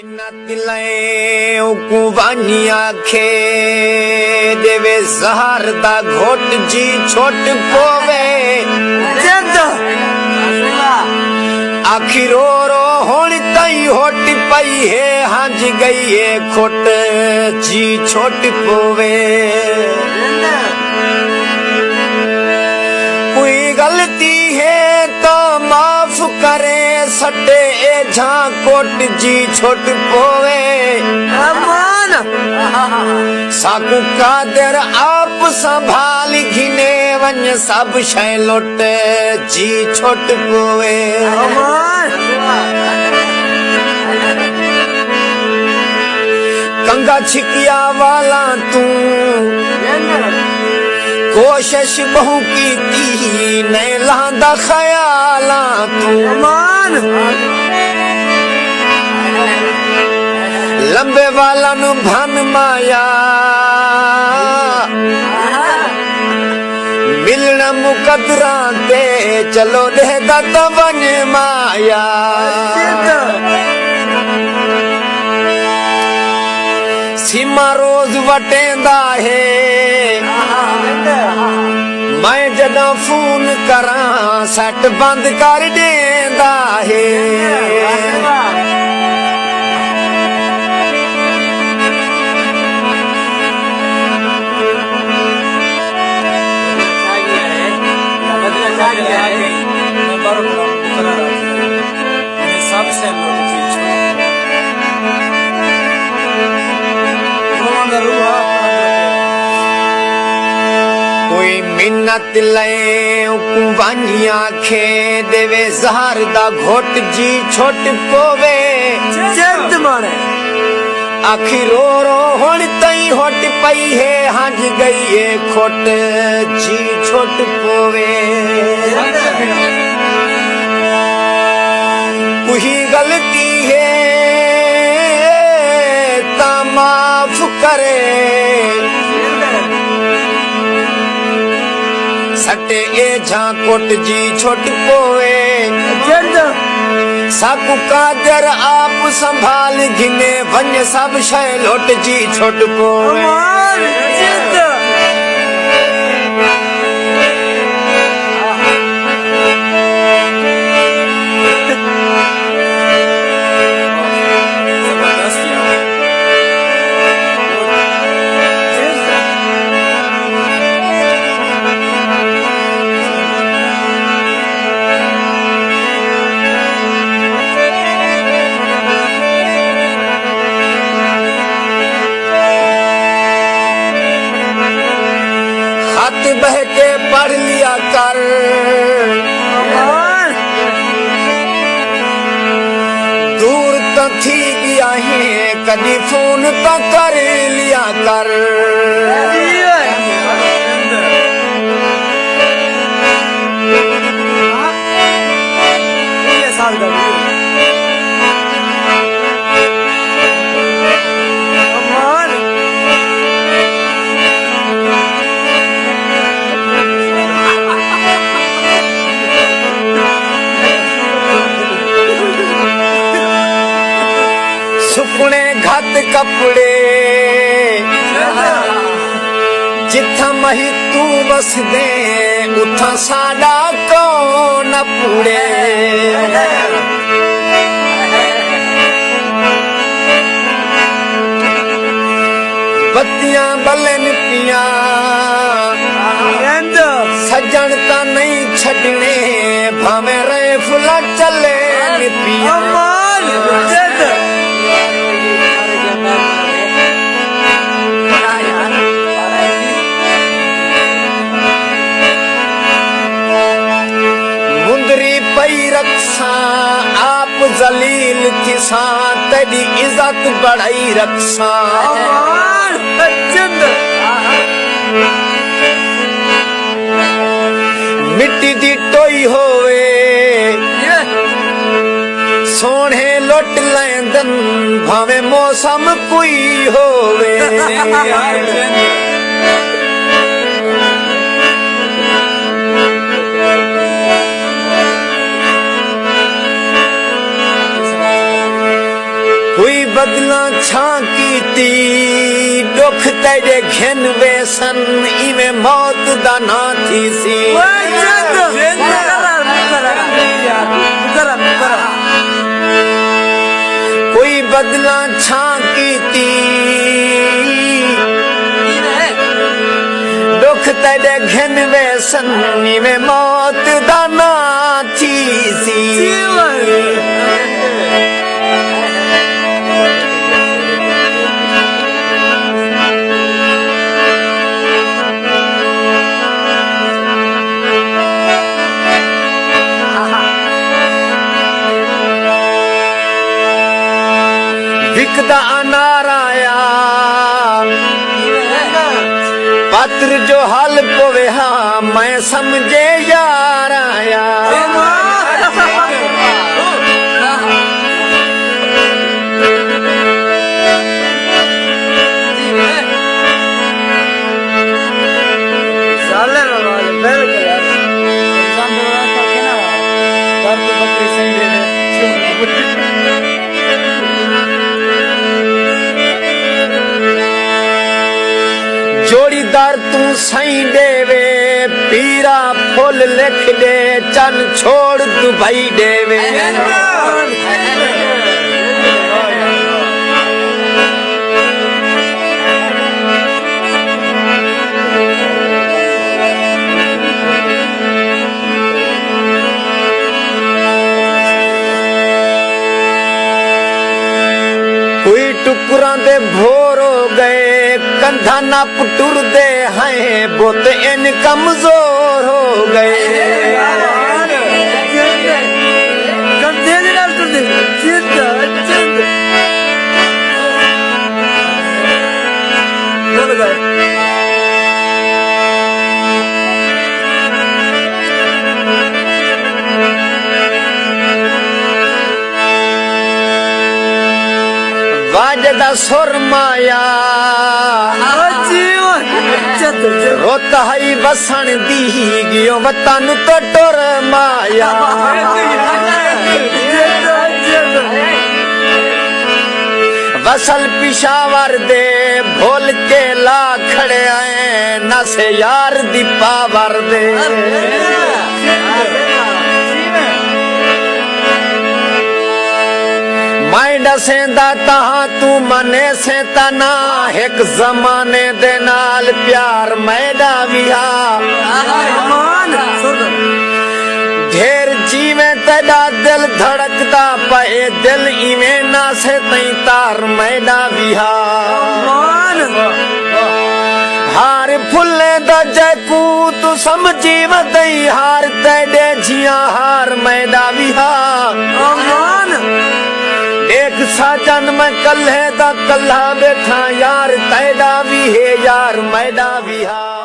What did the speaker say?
मिन्नत लए कुवानी आखे देवे जहर दा घोट जी छोट पोवे आखिर रो होनी तई होट पई है हंज गई है खोट जी छोट पोवे कोई गलती है तो माफ करे सटे ए झाकोट जी छोट पोवे अमान साकू कादर आप संभाल घिने वन सब शय लोट जी छोट पोवे अमान कंगा छिकिया वाला तू कोशिश बहु की ती नहीं लांदा ख्याला तू अमान लंबे वाला नु भन माया मिलना मुकदरा दे चलो देदा तवन माया सीमा रोज वटेंदा है मैं जदा फोन करा सट बंद कर देंदा है कोई मिन्नत लए कुवानी आखे देवे जहर दा घोट जी छोट पोवे जद मारे आखिर रो होनी तई होट पई है हंज गई है खोट जी छोट पोवे कोई गलती है ता माफ करे सटे ए झाकोट जी छोट पोवे साकू कादर आप संभाल घिने वन सब शय लोट जी छोट पोवे बह के पढ़ लिया कर दूर तो थी गया है कभी फोन तो कर लिया कर सुपने घट कपड़े जिथा मही तू बस दे उथा साडा कौन पूड़े बत्तियां बलन पिया सजन ता नहीं छड़ने भावे रहे फुला चले पिया पई रक्षा आप जलील थी सा तेरी इज्जत बढ़ाई रक्षा मिट्टी दी टोई होवे सोने लुट लेंदन भावे मौसम कोई होवे कोई बदला छा कीती दुख तेरे घिन वेसन इवें मौत दा ना थी सी कोई बदला छा कीती दुख तेरे घिन वेसन इवें मौत दा ना थी सी विकदा अनार आया पत्र जो हल पोवे हाँ मैं समझे यार आया जोड़ीदार तू सही देवे पीरा फुल लिख दे चन छोड़ दुबई देवे कोई टुकरा दे भोर हो गए कंधा ना पुटुर दे हैं बुत इन कमजोर हो गए वाजदा सुर माया रोता है बसन दी गियो वतन तो टुर माया वसल पिशावर दे भोल के ला खड़े आए न से यार दी पावर दे मैं सेंदा तहा तू मने से तना एक जमाने दे नाल प्यार मैडा विहा ढेर जीवे तेरा दिल धड़कता पे दिल इवें ना से तई तार मैडा विहा हार फुले दा जैकू तू समझी वदई हार तेरे जिया हार मैडा विहा एक साजन में कल्हे दा कल्हा बैठा यार तैदा भी है यार मैदा भी हा।